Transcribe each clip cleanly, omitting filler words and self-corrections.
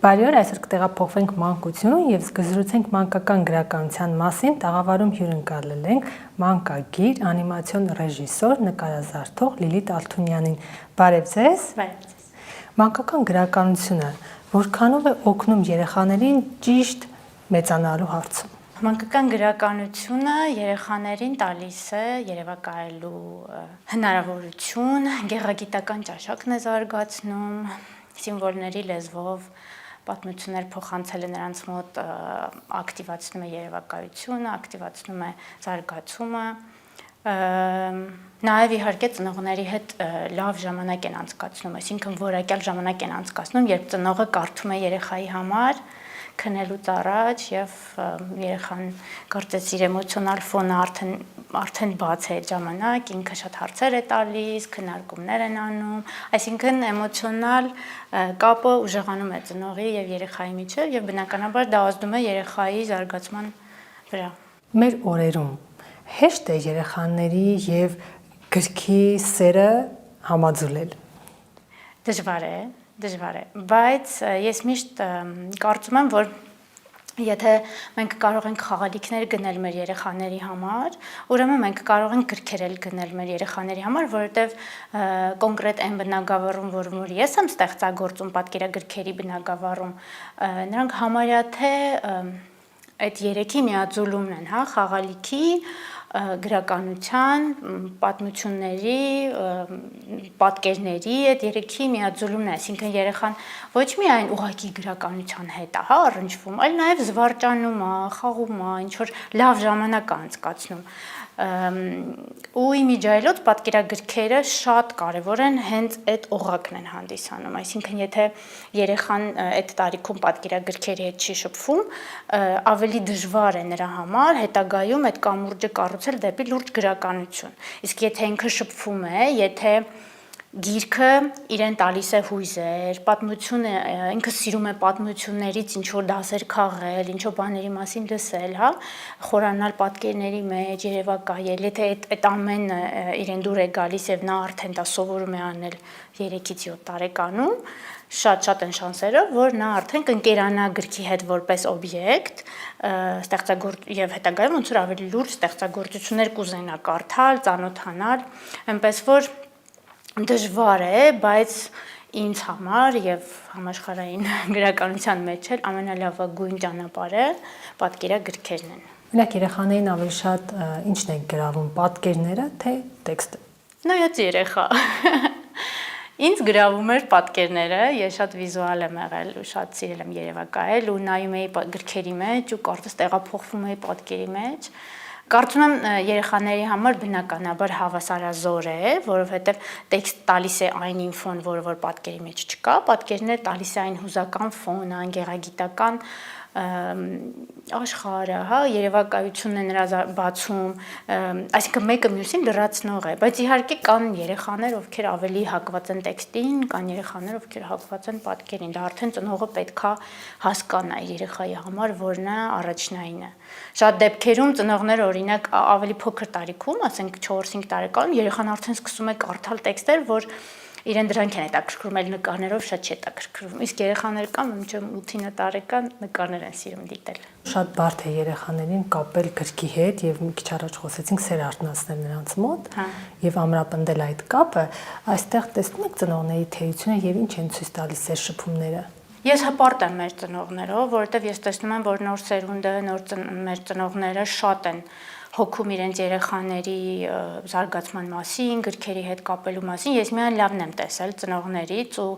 Բարի օր, այսօր կտեղափոխվենք մանկություն եւ զրուցենք մանկական գրականության մասին, տաղավարում հյուրընկալել ենք մանկագիր, անիմացիոն ռեժիսոր, նկարազարդող Լիլիթ Ալթունյանին։ Բարև ձեզ։ Բարև ձեզ։ Մանկական գրականությունը որքանով է օգնում երեխաներին ճիշտ մեծանալու հարցում։ Մանկական գրականությունը երեխաներին տալիս է երևակայելու հնարավորություն, գեղագիտական ճաշակն է զարգացնում, սիմվոլների լեզվով պատմություններ փոխանցելը նրանց մոտ ակտիվացնում է երևակայությունը, ակտիվացնում է զարգացումը, նաև իհարկե ծնողների հետ լավ ժամանակ են անցկացնում, այսինքն որակյալ ժամանակ են անցկացնում, երբ ծնողը կարդում է երեխայի համար, քնելուց առաջ եւ երեխան կարծես իր էմոցիոնալ ֆոնը արդեն բաց է ժամանակ, ինքը շատ հարցեր է տալիս, քննարկումներ են անում, այսինքն էմոցիոնալ կապը ուժեղանում է ծնողի եւ երեխայի միջեւ եւ բնականաբար դա ազդում է երեխայի զարգացման վրա։ Մեր օրերում հեշտ է երեխաների եւ գրքի սերը համաձուլել։ Դժվար է, բայց ես միշտ կարծում եմ, որ եթե մենք կարող ենք խաղալիքներ գնել մեր երեխաների համար, ուրեմն մենք կարող ենք գրքեր գնել մեր երեխաների համար, որովհետև կոնկրետ այն բնագավառում, որ ես եմ ստեղծագործում պատկերագրքերի բնագավառում, նրանք համարյա թե այդ երեքի միաձուլումն են, հա, խաղալիքի, գրականության, պատմությունների, պատկերների այդ երեքի միաձուլումն է, այսինքն երեխան ոչ միայն ուղղակի գրականության հետ է, հա, առնչվում, այլ նաև զվարճանում է, խաղում է, ինչ որ լավ ժամանակ է անցկացնում։ Ու իմիջիայլոց պատկերագրքերը շատ կարևոր են, հենց այդ օղակն են հանդիսանում, այսինքն եթե երեխան այդ տարիքում պատկերագրքերի հետ չի շփվում, ավելի դժվար է նրա համար հետագայում այդ կամուրջը կառուցել դեպի լուրջ գրականություն։ Իսկ եթե ինքը շփվում է, եթե գիրքը իրեն տալիս է հույզեր, պատմությունը, ինքը սիրում է պատմություններից ինչ որ դասեր քաղել, ինչ որ բաների մասին լսել, հա, խորանալ պատկերների մեջ, երևակայել, եթե այդ ամենը իրեն դուր է գալիս եւ նա արդեն դա սովորում է անել 3-ից 7 տարեկանում, շատ են շանսերը, որ նա արդեն կընկերանա գրքի հետ որպես օբյեկտ, եւ հետագայում ոնց որ ավելի լուրջ ստեղծագործություններ կուզենա կարդալ, ծանոթանալ, այնպես որ դժվար է, բայց ինձ համար եւ համաշխարհային գրականության մեջ էլ ամենալավագույն ճանապարհը պատկերագրքերն են։ Մենակ երեխաներին ավելի շատ ինչն է գրավում, պատկերները, թե տեքստը։ Նայած երեխա։ Ինձ գրավում էր պատկերները, ես շատ վիզուալ եմ եղել ու շատ սիրել եմ երևակայել ու նայում էի գրքերի մեջ ու կարծես տեղափոխվում էի պատկերի մեջ։ Կարծում եմ երեխաների համար բնականաբար հավասարազոր է, որովհետև տեքստ տալիս է այն ինֆոն, որ պատկերի մեջ չկա, պատկերները տալիս է այն հուզական ֆոն, այն գեղագիտական աշխարհը, հա, երևակայությունն է նրա բացում, այսինքն մեկը մյուսին լրացնող է, բայց իհարկե կան երեխաներ, ովքեր ավելի հակված են տեքստին, կան երեխաներ, ովքեր հակված են պատկերին, դա արդեն ծնողը պետքա հասկանա երեխայի համար, որն է առաջնայինը։ Շատ դեպքերում ծնողները օրինակ ավելի փոքր տարիքում, ասենք 4-5 տարեկանում երեխան արդեն սկսում է կարդալ տեքստեր, որ իրեն դրանք են հետաքրքրում, այլ նկարներով շատ չի հետաքրքրվում։ Իսկ երեխաներ կան, մինչև 8-9 տարեկան նկարներ են սիրում դիտել։ Շատ բարդ է երեխաներին կապել գրքի հետ եւ մի քիչ առաջ խոսեցինք սեր արտնացնել նրանց մոտ եւ ամրապնդել այդ կապը, այստեղ տեսնում եք ծնողների թեյությունը եւ ինչ են ցույց տալիս այս շփումները։ Ես հպարտ եմ մեր ծնողներով, որովհետև ես տեսնում եմ, որ նոր սերունդը, մեր ծնողները շատ են հոգում իրենց երեխաների զարգացման մասին, գրքերի հետ կապելու մասին, ես միայն լավն եմ տեսել ծնողներից ու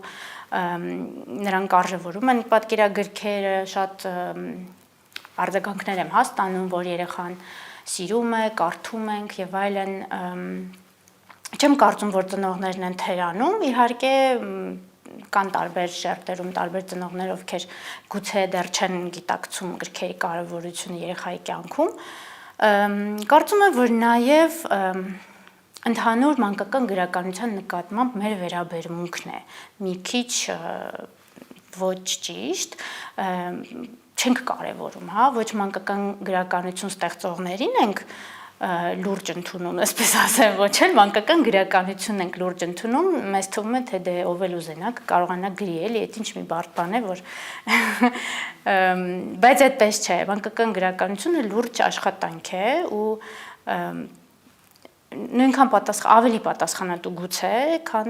նրանք արժևորում են պատկերագրքերը, շատ արձագանքներ եմ հաստանում, որ երեխան սիրում է, կարդում ենք եւ այլն, չեմ կարծում, որ ծնողներն են թերանում, իհարկե կան տարբեր շերտերում տարբեր ծնողներ, ովքեր գուցե դեռ չեն գիտակցում գրքերի կարևորությունը երեխայի կյանքում, կարծում եմ, որ նաև ընդհանուր մանկական գրականության նկատմամբ մեր վերաբերմունքն է, մի քիչ ոչ ճիշտ, չենք կարևորում, հա, ոչ մանկական գրականություն ստեղծողներին ենք լուրջ ընդունում, այսպես ասեմ, ոչ էլ մանկական գրականությունն ենք լուրջ ընդունում, մեզ թվում է թե դե ով էլ ուզենա կարողանա գրի, էլի, այդ ինչ մի բարդ բան է, որ բայց այդպես չէ, մանկական գրականությունը լուրջ աշխատանք է ու նույնքան ավելի պատասխանատու գուցե, քան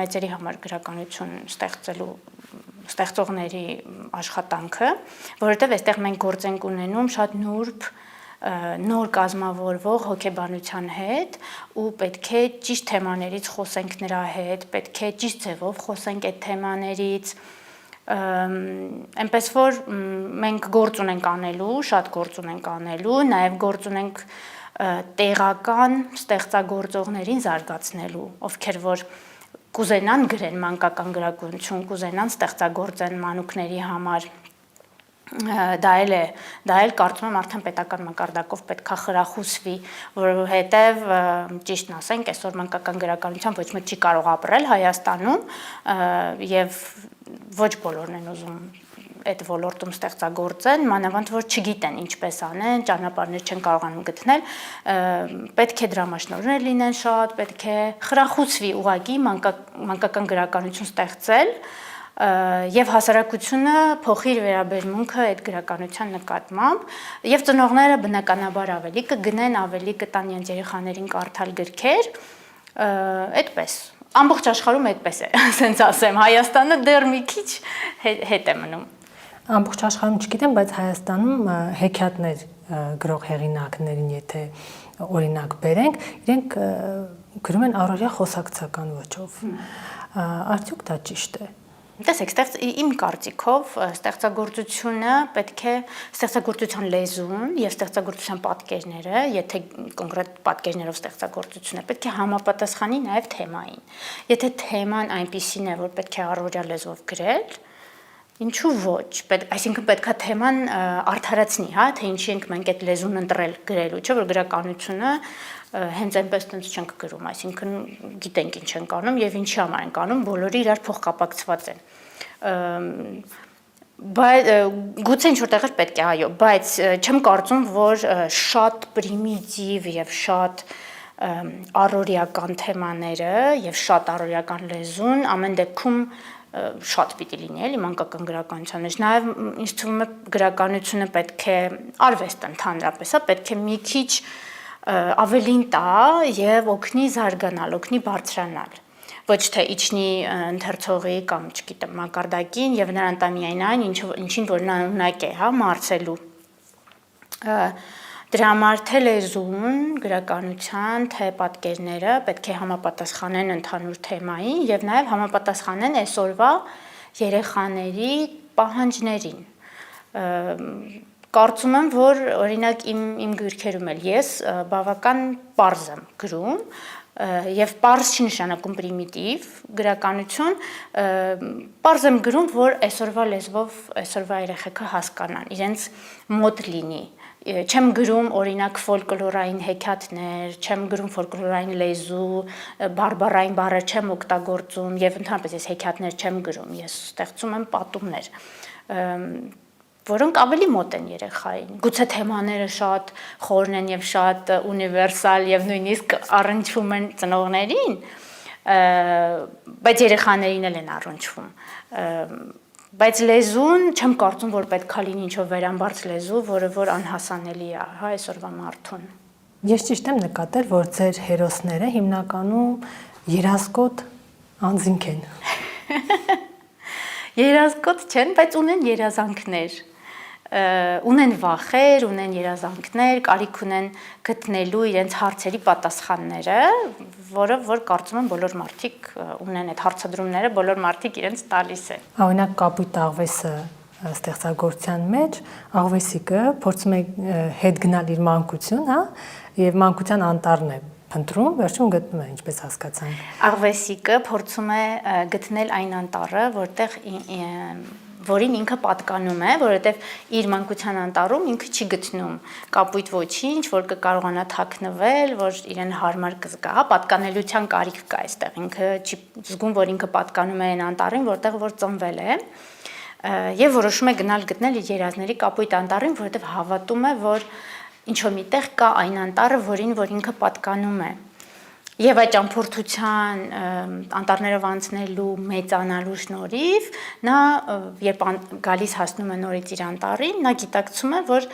մեծերի համար գրականություն ստեղծողների աշխատանքը, որովհետև այստեղ մենք գործ ենք ունենում շատ նուրբ նոր կազմավորվող հոգեբանության հետ ու պետք է ճիշտ թեմաներից խոսենք նրա հետ, պետք է ճիշտ ձևով խոսենք այդ թեմաներից, այնպես որ մենք գործ ունենք անելու, շատ գործ ունենք անելու, նաև գործ ունենք տեղական ստեղծագործողներին զարգացնելու, ովքեր որ կուզենան գրեն մանկական գրականություն, կուզենան ստեղծագործեն մանուկների համար դա էլ կարծում եմ արդեն պետական մակարդակով պետքա խրախուսվի, որովհետև ճիշտն ասենք, այսօր մանկական գրականությամբ ոչ մեկ չի կարող ապրել Հայաստանում եւ ոչ բոլորն են ուզում այդ ոլորտում ստեղծագործեն, մանավանդ որ չգիտեն ինչպես անեն, ճանապարհներ չեն կարողանում գտնել, պետք է դրամաշնորհներ լինեն շատ, պետք է խրախուսվի ուղղակի մանկական գրականություն ստեղծել եւ հասարակությունը փոխի իր վերաբերմունքը այդ գրականության նկատմամբ եւ ծնողները բնականաբար ավելի կգնեն, ավելի կտան իրենց երեխաներին կարդալ գրքեր, այդպես ամբողջ աշխարհում այդպես է, ասենց ասեմ, Հայաստանը դեռ մի քիչ հետ է մնում։ Ամբողջ աշխարհում չգիտեմ, բայց Հայաստանում հեքիաթներ գրող հեղինակներին, եթե օրինակ բերենք, իրենք գրում են առօրյա խոսակցական ոճով։ Արդյոք դա ճիշտ է։ Տեսեք, իմ կարծիքով ստեղծագործությունը պետք է ստեղծագործության լեզուն եւ ստեղծագործության պատկերները, եթե կոնկրետ պատկերներով ստեղծագործություն է, պետք է համապատասխանի նաեւ թեմային։ Եթե թեման այնպիսին է, որ պետք է առօրյա լեզվով գրել, ինչու ոչ, այսինքն պետքա թեման արդարացնի, հա, թե ինչի ենք մենք այդ լեզուն ընտրել գրելու, չէ՞ որ գրականությունը հենց այնպես տենց չենք գրում, այսինքն գիտենք ինչ ենք անում եւ ինչի համար ենք անում, բոլորը իրար փոխկապակցված են։ Բայց գուցե ինչ որտեղ էլ պետք է, այո, բայց չեմ կարծում, որ շատ պրիմիտիվ եւ շատ առօրյական թեմաները եւ շատ առօրյական լեզուն ամեն դեպքում շատ պիտի լինի էլի մանկական գրականության մեջ, նաեւ ինձ թվում է գրականությունը պետք է արվեստ ընդհանրապես, պետք է մի քիչ ավելին տա եւ օգնի զարգանալ, օգնի բարձրանալ։ Ոչ թե իջնի ընթերցողի կամ, չգիտեմ, մակարդակին եւ նրան տա միայն այն, ինչին որ նա ունակ է, հա, մարցելու։ Դրա համար թե լեզուն, գրականության, թե պատկերները պետք է համապատասխանեն ընդհանուր թեմային եւ նաեւ համապատասխանեն այսօրվա երեխաների պահանջներին։ Կարծում եմ, որ օրինակ իմ գրքերում էլ ես բավական պարզ եմ գրում եւ պարզ չի նշանակում պրիմիտիվ գրականություն, պարզ եմ գրում, որ այսօրվա լեզվով այսօրվա երեխեքը հասկանան, իրենց մոտ լինի։ Չեմ գրում օրինակ ֆոլկլորային հեքիաթներ, չեմ գրում ֆոլկլորային լեզու, բարբառային բառեր չեմ օգտագործում եւ ընդհանրապես ես հեքիաթներ չեմ գրում, ես ստեղծում եմ պատումներ, որոնք ավելի մոտ են երեխային։ Գուցե թեմաները շատ խորն են եւ շատ ունիվերսալ եւ նույնիսկ առնչվում են ծնողներին, բայց երեխաներին էլ են առնչվում։ Բայց լեզուն չեմ կարծում, որ պետքա լինի ինչ-որ վերամբարձ լեզու, որը որ անհասանելի է, հա, այսօրվա մարդուն։ Ես ճիշտ եմ նկատել, որ ձեր հերոսները հիմնականում երազկոտ անձինք են։ Երազկոտ չեն, բայց ունեն երազանքներ։ Ունեն վախեր, ունեն երազանքներ, կարիք ունեն գտնելու իրենց հարցերի պատասխանները, որը որ կարծում եմ բոլոր մարդիկ ունեն այդ հարցադրումները, բոլոր մարդիկ իրենց տալիս են։ Օրինակ կապույտ աղվեսը ստեղծագործության մեջ աղվեսիկը փորձում է հետ գնալ իր մանկություն, հա, եւ մանկության անտառն է փնտրում, վերջում գտնում է, ինչպես հասկացանք։ Աղվեսիկը փորձում է գտնել այն անտառը, որին ինքը պատկանում է, որովհետև իր մանկության անտառում ինքը չի գտնում կապույտ ոչինչ, որ կկարողանա թաքնվել, որ իրեն հարմար կզգա, հա, պատկանելիության կարիք կա այստեղ, ինքը չի զգում, որ ինքը պատկանում է այն անտառին, որտեղ որ ծնվել է, եւ որոշում է գնալ գտնել իր երազների կապույտ անտառին, որովհետև հավատում է, որ ինչ որ միտեղ կա այն անտառը, որ ինքը պատկանում է։ Եվ այդ ճամփորդության անտառներով անցնելու մեծանալու շնորհիվ նա երբ գալիս հասնում է նորից իր անտառին, նա գիտակցում է, որ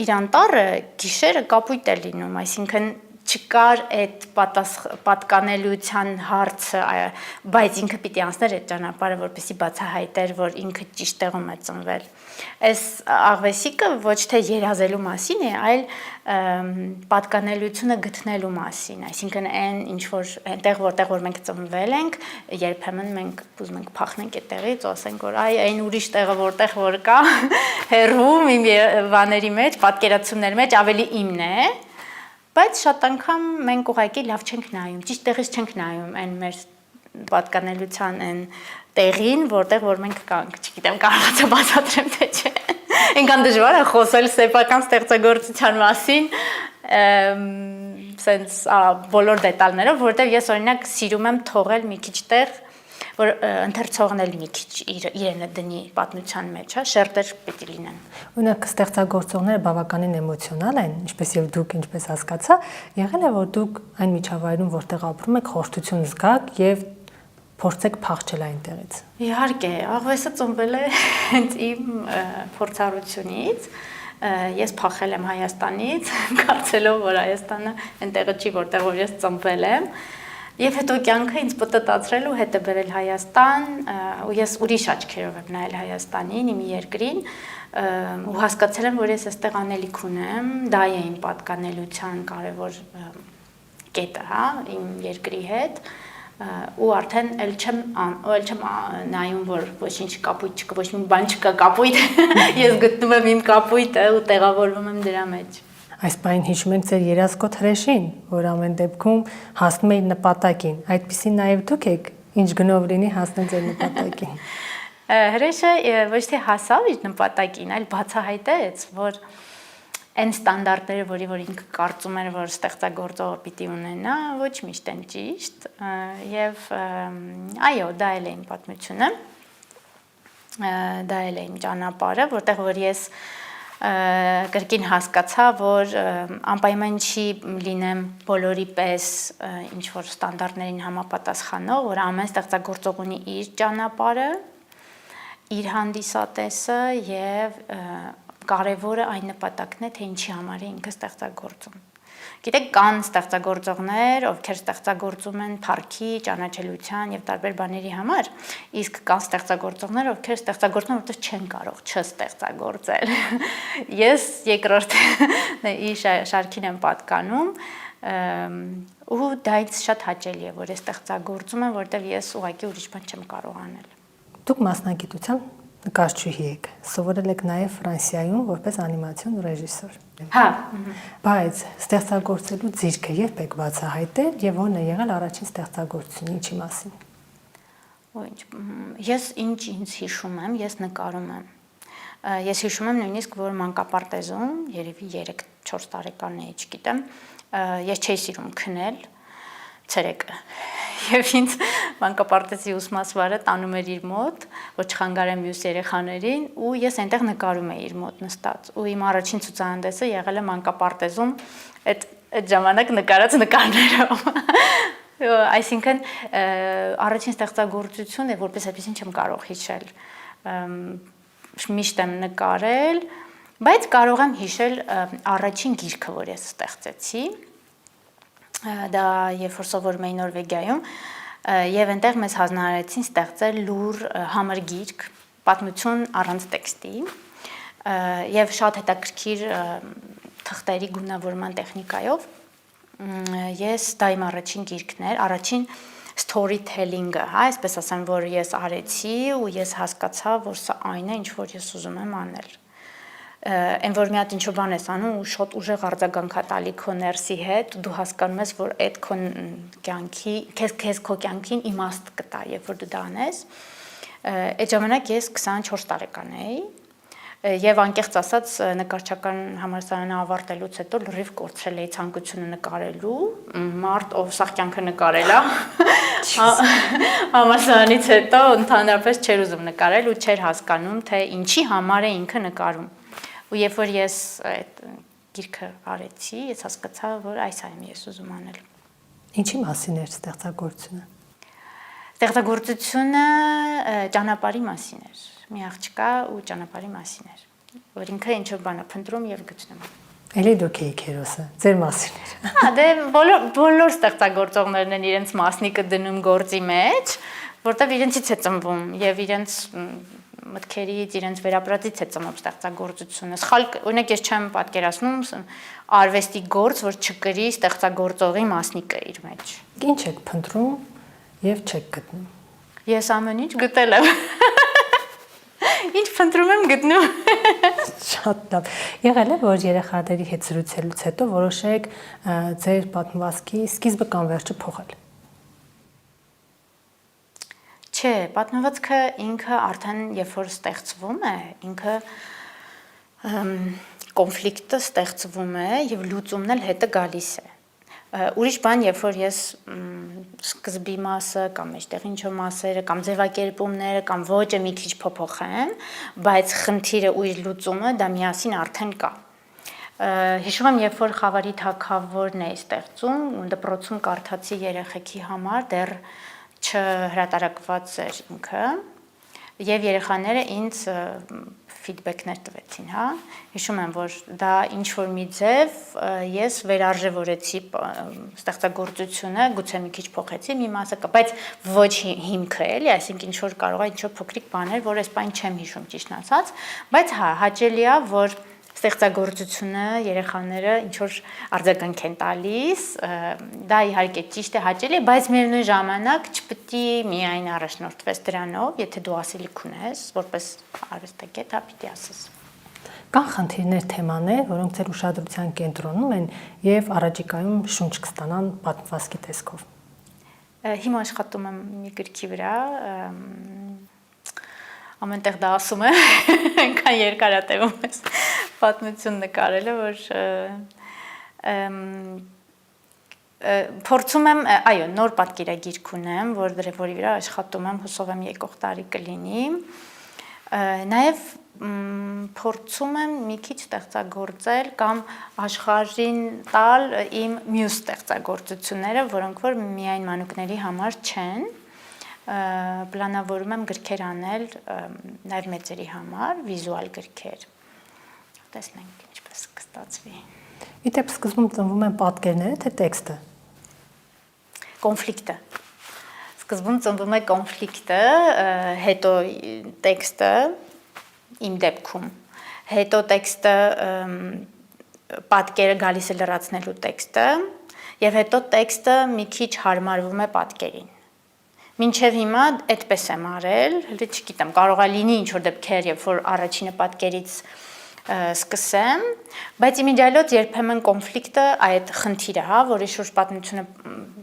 իր անտառը գիշերը կապույտ է լինում, այսինքն չկար այդ պատկանելիության հարցը, բայց ինքը պիտի անցներ այդ ճանապարհը, որպեսզի բացահայտեր, որ ինքը ճիշտ տեղում է ծնվել։ Այս աղվեսիկը ոչ թե երազելու մասին է, այլ պատկանելիությունը գտնելու մասին, այսինքն այն ինչ որ այնտեղ որտեղ որ մենք ծնվել ենք, երբեմն մենք ուզում ենք փախնենք այդտեղից, ասենք որ այն ուրիշ տեղը որտեղ որ կա, հերվում իմ բաների մեջ, պատկերացումների մեջ ավելի իմն է, բայց շատ անգամ մենք ուղղակի լավ չենք նայում, ճիշտ տեղից չենք նայում այն մեր պատկանելիության այն տեղին, որտեղ որ մենք կանք, չգիտեմ, կարողացա բացատրեմ թե չէ։ Այնքան դժվար է խոսել սեփական ստեղծագործության մասին, սենց բոլոր դետալներով, որտեղ ես օրինակ սիրում եմ թողել մի քիչ տեղ, որ ընթերցողն էլ մի քիչ իրենը դնի պատմության մեջ, հա, շերտեր պիտի լինեն։ Օրինակ ստեղծագործողները բավականին էմոցիոնալ են, ինչպես եւ դուք ինչպես հասկացա, եղել է որ դուք այն միջավայրում, որտեղ ապրում եք, խորհրդություն զգաք եւ փորձեք փախչել այնտեղից։ Իհարկե, աղվեսը ծնվել է հենց իմ փորձառությունից։ Ես փախել եմ Հայաստանից, կարծելով որ Հայաստանը այնտեղը չի, որտեղ որ ես ծնվել եմ։ Եվ հետո կյանքը ինձ պտտացրել ու հետ է բերել Հայաստան, ու ես ուրիշ աչքերով եմ նայել Հայաստանին, իմ երկրին, ու հասկացել եմ, որ ես այստեղ անելիք ունեմ, դա է իմ պատկանելիության կարևոր կետը, հա, իմ երկրի հետ, ու արդեն էլ չեմ նայում, որ ոչինչ կապույտ չկա, ոչ մի բան չկա կապույտ, ես գտնում եմ իմ կապույտը ու տեղավորվում եմ դրա մեջ։ Այս պայն հիշում ենք ձեր երազկոտ հրեշին, որ ամեն դեպքում հասնում է իր նպատակին։ Այդպիսին նաև դուք եք, ինչ գնով լինի հասնել ձեր նպատակին։ Հրեշը ոչ թե հասավ իր նպատակին, այլ բացահայտեց, որ այն ստանդարտները, որ ինքը կարծում էր, որ ստեղծագործողը պիտի ունենա, ոչ միշտ են ճիշտ, եւ այո, դա էլ է իմ պատմությունը, դա էլ է իմ ճանապարհը, որտեղ որ ես կրկին հասկացա, որ անպայման չի լինեմ բոլորի պես ինչ որ ստանդարտներին համապատասխանող, որ ամեն ստեղծագործող ունի իր ճանապարհը, իր հանդիսատեսը եւ կարևորը այն նպատակն է, թե ինչի համար է ինքը ստեղծագործում։ Գիտեք, կան ստեղծագործողներ, ովքեր ստեղծագործում են փառքի, ճանաչելիության եւ տարբեր բաների համար, իսկ կան ստեղծագործողներ, ովքեր ստեղծագործում են, որտեղ չեն կարող չստեղծագործել։ Ես երկրորդ շարքին եմ պատկանում, ու դա ինձ շատ հաճելի է, որ ես ստեղծագործում եմ, որտեղ ես ուղղակի ուրիշ բան չեմ կարող անել։ Դուք մասնագիտությամբ նկարչուհի եք, սովորել եք նաև Ֆրանսիայում որպես անիմացիոն ռեժիսոր։ Հա։ Բայց ստեղծագործելու ձիրքը երբ եք բացահայտել եւ ո՞րն է եղել առաջին ստեղծագործությունը, ինչի մասին։ Ես ինձ հիշում եմ, ես նկարում եմ։ Ես հիշում եմ նույնիսկ, որ մանկապարտեզում, երևի 3-4 տարեկան էի, չգիտեմ, ես չէի սիրում քնել ցերեկը։ Եվ ինձ մանկապարտեզի ուսմասվարը տանում էր իր մոտ, որ չխանգարեմ մյուս երեխաներին, ու ես այնտեղ նկարում էի իր մոտ նստած։ Ու իմ առաջին ցուցահանդեսը եղել է մանկապարտեզում այդ ժամանակ նկարած նկարներով։ Այսինքն առաջին ստեղծագործությունը որպես այդպեսին չեմ կարող հիշել։ Միշտ եմ նկարել, բայց կարող եմ հիշել առաջին գիրքը, որ ես ստեղծեցի։ Դա երբ որ սովորում էի Նորվեգիայում եւ այնտեղ մեզ հանձնարարեցին ստեղծել լուր համր գիրք, պատմություն առանց տեքստի եւ շատ հետաքրքիր թղթերի գունավորման տեխնիկայով ես դա իմ առաջին գիրքն էր, առաջին storytelling-ը, հա, այսպես ասեմ, որ ես արեցի ու ես հասկացա, որ սա այն է, ինչ որ ես ուզում եմ անել։ Այն որ մի հատ ինչ-որ բան ես անում ու շատ ուժեղ արձագանքա տալի քո ներսի հետ, դու հասկանում ես, որ այդ քո կյանքի, քեզ քո կյանքին իմաստ կտա, երբ որ դու դա անես։ Այդ ժամանակ ես 24 տարեկան էի եւ անկեղծ ասած նկարչական համալսարանը ավարտելուց հետո լրիվ կորցրել էի ցանկությունը նկարելու, մարդ ով սաղ կյանքը նկարել է, համալսարանից հետո ընդհանրապես չէր ուզում նկարել ու չէր հասկանում, թե ինչի համար է ինքը նկարում։ Ու երբ որ ես այդ գիրքը արեցի, ես հասկացա, որ այս այն ես ուզում անել։ Ինչի մասին էր ստեղծագործությունը։ Ստեղծագործությունը ճանապարհի մասին էր։ Մի աղջկա ու ճանապարհի մասին էր, որ ինքը ինչ-որ բան է փնտրում եւ գտնում։ Էլի դուք եք հերոսը, ձեր մասին էր։ Հա, դե բոլոր ստեղծագործողներն են իրենց մասնիկը դնում գործի մեջ, որտեղ իրենցից է ծնվում եւ իրենց մտքերից, իրենց վերապրածից է ծնվում ստեղծագործությունը։ Սխալ, օրինակ ես չեմ պատկերացնում արվեստի գործ, որ չկրի ստեղծագործողի մասնիկը իր մեջ։ Ինչ եք փնտրում եւ չեք գտնում։ Ես ամեն ինչ գտել եմ։ Ինչ փնտրում եմ գտնում։ Շատ լավ։ Եղել է, որ երեխաների հետ զրուցելուց հետո որոշեք ձեր պատմվածքի սկիզբը կամ վերջը փոխել։ Չէ, պատմվածքը ինքը արդեն երբ որ ստեղծվում է, ինքը կոնֆլիկտը ստեղծվում է եւ լուծումն էլ հետը գալիս է։ Ուրիշ բան, երբ որ ես սկզբի մասը կամ մեջտեղ ինչ-որ մասերը կամ ձևակերպումները կամ ոճը մի քիչ փոփոխեմ, բայց խնդիրը ու իր լուծումը դա միասին արդեն կա։ Հիշում եմ, երբ որ Խավարի թագավորն է ստեղծում, դպրոցում կարդացի երեխեքի համար դեռ չհրատարակված էր ինքը եւ երեխաները ինձ ֆիդբեքներ տվեցին, հա։ Հիշում եմ, որ դա ինչ որ մի ձև ես վերարժևորեցի ստեղծագործությունը, գուցե մի քիչ փոխեցի մի մասը, բայց ոչ հիմքը էլի, այսինքն ինչ որ կարող է ինչ որ փոքրիկ բաներ, որ այս բան չեմ հիշում ճիշտ ասած, բայց հա, հաճելի է, որ ստեղծագործությունը երեխաները ինչ որ արձագանք են տալիս, դա իհարկե ճիշտ է, հաճելի է, բայց միևնույն ժամանակ չպետք է միայն առաջնորդվես դրանով, եթե դու ասելիք ունես, որպես արվեստագետ, հա պիտի ասես։ Կան խնդիրներ, թեմաներ, որոնք ձեր ուշադրության կենտրոնում են եւ առաջիկայում շունչ կստանան պատմվածքի տեսքով։ Հիմա աշխատում եմ մի գրքի վրա, ամենտեղ դա ասում է, այնքան երկար է տևում ես պատմություն նկարելը, որ փորձում եմ, այո, նոր պատկերագիրք ունեմ, որի վրա աշխատում եմ, հուսով եմ եկող տարի կլինի, նաև փորձում եմ մի քիչ ստեղծագործել կամ աշխարհին տալ իմ մյուս ստեղծագործությունները, որոնք որ միայն մանուկների համար չեն, պլանավորում եմ գրքեր անել նաև մեծերի համար, վիզուալ գրքեր։ Տեսնենք ինչպես կստացվի։ Իդեպ սկզբում ծնվում են պատկերները, թե տեքստը։ Կոնֆլիկտը։ Սկզբում ծնվում է կոնֆլիկտը, հետո տեքստը իմ դեպքում, հետո տեքստը պատկերը գալիս է լրացնելու տեքստը, եւ հետո տեքստը մի քիչ հարմարվում է պատկերին։ Մինչև հիմա այդպես եմ արել, հələ չգիտեմ, կարող է լինի ինչ-որ դեպքեր, երբ որ առաջինը պատկերից սկսեմ, բայց իմիջիալոց երբեմն կոնֆլիկտը այդ խնդիրը, հա, որի շուրջ պատմությունը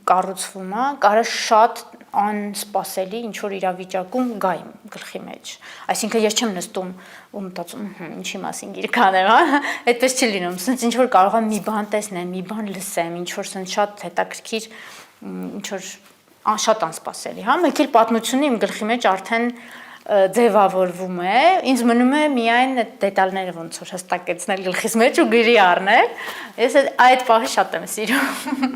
կառուցվում է, կարա շատ անսպասելի ինչ-որ իրավիճակում գա իմ գլխի մեջ։ Այսինքն ես չեմ նստում ու մտածում, ինչի մասին գիրք անեմ, հա, այդպես չի լինում, ասենց ինչ-որ կարող եմ մի բան տեսնեմ, մի բան լսեմ, ինչ-որ ասենց շատ հետաքրքիր, ինչ-որ շատ անսպասելի, հա, մեկ էլ պատմությունը իմ գլխի մեջ արդեն ձևավորվում է, ինձ մնում է միայն այդ դետալները ոնց որ հստակեցնել գլխիս մեջ ու գրի առնել, ես այդ պահը շատ եմ սիրում։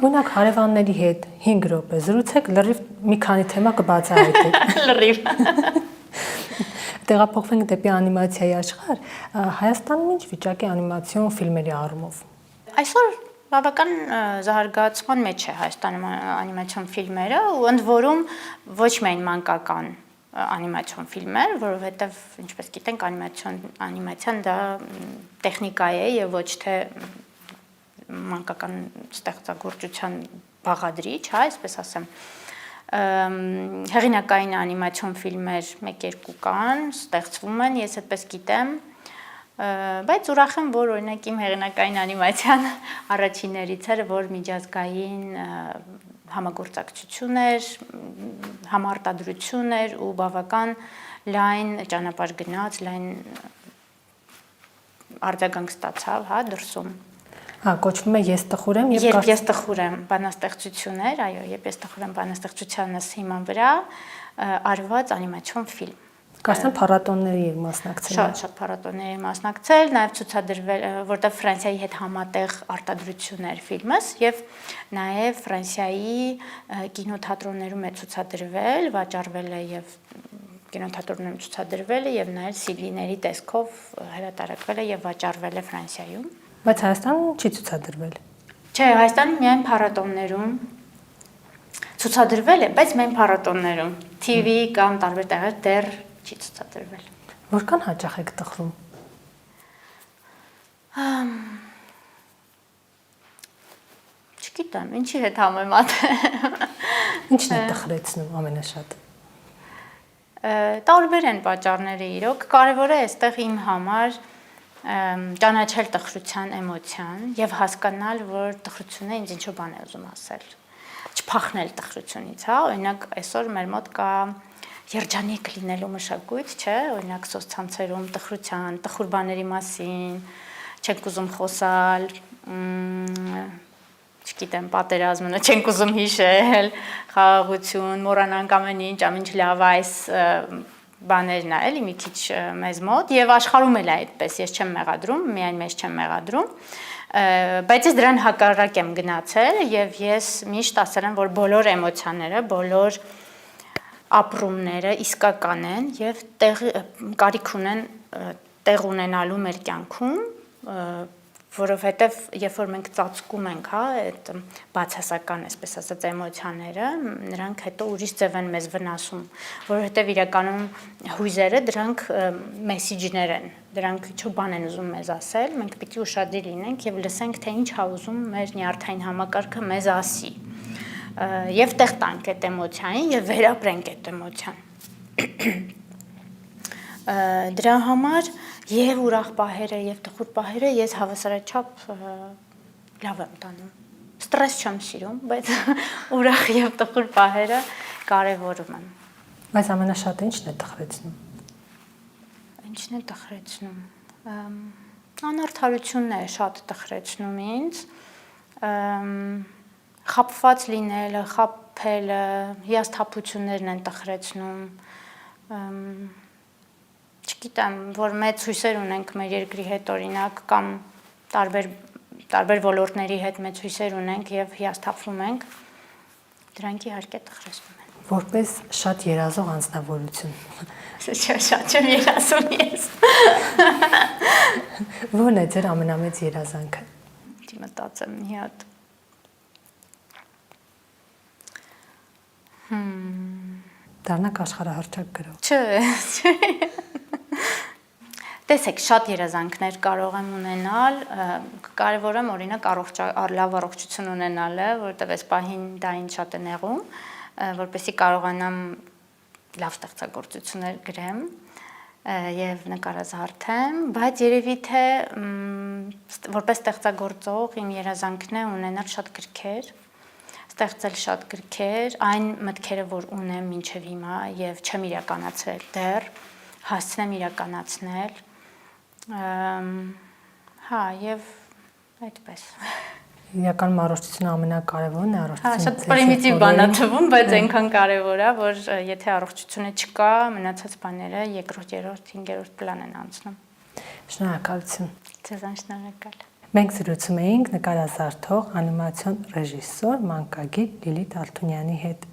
Օրինակ հարևանների հետ 5 րոպե զրուցեք, լրիվ մի քանի թեմա կբացահայտեք։ Լրիվ։ Տեղափոխվենք դեպի անիմացիայի աշխարհ, Հայաստանում ինչ վիճակ է անիմացիոն ֆիլմերի առումով։ Այսօր բավական զարգացման մեջ է Հայաստանում անիմացիոն ֆիլմերը ու ընդ որում ոչ միայն մանկական անիմացիոն ֆիլմեր, որովհետև ինչպես գիտենք անիմացիան դա տեխնիկա է եւ ոչ թե մանկական ստեղծագործության բաղադրիչ, հա, այսպես ասեմ։ Հեղինակային անիմացիոն ֆիլմեր 1-2 կան, ստեղծվում են, ես այդպես գիտեմ, բայց ուրախ եմ, որ օրինակ իմ հեղինակային անիմացիան առաջիններից էր, որ միջազգային համագործակցություն էր, համարտադրություն էր ու բավական լայն ճանապարհ գնաց, լայն արձագանք ստացավ, հա, դրսում։ Հա, կոչվում է Ես տխուր եմ եւ Ես տխուր եմ բանաստեղծություններ, այո, եւ Ես տխուր եմ բանաստեղծությանս հիման վրա արված անիմացիոն ֆիլմ։ Կարծեմ փառատոների եք մասնակցել։ Շատ փառատոների մասնակցել, նաև ցուցադրվել, որտեղ Ֆրանսիայի հետ համատեղ արտադրություն էր ֆիլմս եւ նաև Ֆրանսիայի կինոթատրոններում է ցուցադրվել, վաճառվել է եւ կինոթատրոններում ցուցադրվել է եւ նաև CD-ների տեսքով հրատարակվել է եւ վաճառվել է Ֆրանսիայում։ Բայց Հայաստանում չի ցուցադրվել։ Չէ, Հայաստանում միայն փառատոներում ցուցադրվել է, բայց միայն փառատոներում, TV կամ տարբեր տեղեր դեռ չի ցուցադրվել։ Որքան հաճախ եք տխրում։ Չգիտեմ, ինչի հետ համեմատեմ։ Ինչն է տխրեցնում ամենաշատը։ Տարբեր են պատճառները իրոք, կարևոր է այստեղ իմ համար ճանաչել տխրության էմոցիան եւ հասկանալ, որ տխրությունը ինձ ինչ-որ բան է ուզում ասել։ Չփախնել տխրությունից, հա, օրինակ այսօր մեր մոտ կա երջանիկ լինելու մշակույթ, չէ, օրինակ սոցցանցերում տխրության, տխուր բաների մասին, չենք ուզում խոսալ, չգիտեմ, պատերազմը չենք ուզում հիշել, խաղաղություն, մոռանանք ամեն ինչ լավ այս բաներն է, էլի մի քիչ մեզ մոտ եւ աշխարհում էլ է այդպես, ես չեմ մեղադրում, միայն մեզ չեմ մեղադրում, բայց ես դրան հակառակ եմ գնացել եւ ես միշտ ասել եմ, որ բոլոր էմոցիաները, բոլոր ապրումները իսկական են եւ կարիք ունեն տեղ ունենալու մեր կյանքում, որովհետեւ երբ որ մենք ծածկում ենք, հա, այդ բացասական, այսպես ասած, էմոցիաները, նրանք հետո ուրիշ ձև են մեզ վնասում, որովհետեւ իրականում հույզերը դրանք մեսիջներ են, դրանք ինչ-որ բան են ուզում մեզ ասել, մենք պիտի ուշադիր լինենք եւ լսենք, թե ինչ է ուզում մեր նյարդային համակարգը մեզ ասի։ Եվ տեղ տանք այդ էմոցիային եւ վերապրենք այդ էմոցիան։ Դրա համար եւ ուրախ պահերը եւ տխուր պահերը ես հավասարաչափ լավ եմ տանում։ Ստրես չեմ սիրում, բայց ուրախ եւ տխուր պահերը կարեւորում եմ։ Բայց ամենաշատը ինչն է տխրեցնում։ Ինչն է տխրեցնում։ Անարդարությունն է շատ տխրեցնում ինձ։ Խաբված լինելը, խաբելը, հիասթափություններն են տխրեցնում։ Չգիտեմ, որ մեծ հույսեր ունենք մեր երկրի հետ օրինակ կամ տարբեր ոլորտների հետ մեծ հույսեր ունենք եւ հիասթափվում ենք, դրանք իհարկե տխրեցնում են։ Որպես շատ երազող անձնավորություն։ Շատ չեմ երազում ես։ Ո՞րն է ձեր ամենամեծ երազանքը։ Դի մտածեմ մի հատ։ Դառնաք աշխարհահռչակ գրող։ Չէ։ Տեսեք, շատ երազանքներ կարող եմ ունենալ, կարևորեմ օրինակ լավ առողջություն ունենալը, որովհետև այս պահին դա ինձ շատ է նեղում, որպեսզի կարողանամ լավ ստեղծագործություններ գրեմ եւ նկարազարդեմ, բայց երևի թե որպես ստեղծագործող իմ երազանքն է ունենալ շատ գրքեր, ստեղծել շատ գրքեր, այն մտքերը, որ ունեմ մինչև հիմա եւ չեմ իրականացրել դեռ, հասցնեմ իրականացնել։ Հա, եւ այդպես։ Իրականում առողջությունը ամենակարևորն է, առողջությունը։ Հա, շատ պրիմիտիվ բան է թվում, բայց այնքան կարևոր է, որ եթե առողջությունը չկա, մնացած բաները երկրորդ, երրորդ, հինգերորդ պլան են անցնում։ Շնորհակալություն։ Ձեզ շնորհակալ։ Մենք զրուցում էինք նկարազարդող, անիմացիոն ռեժիսոր, մանկագիր Լիլիթ Ալթունյանի հետ։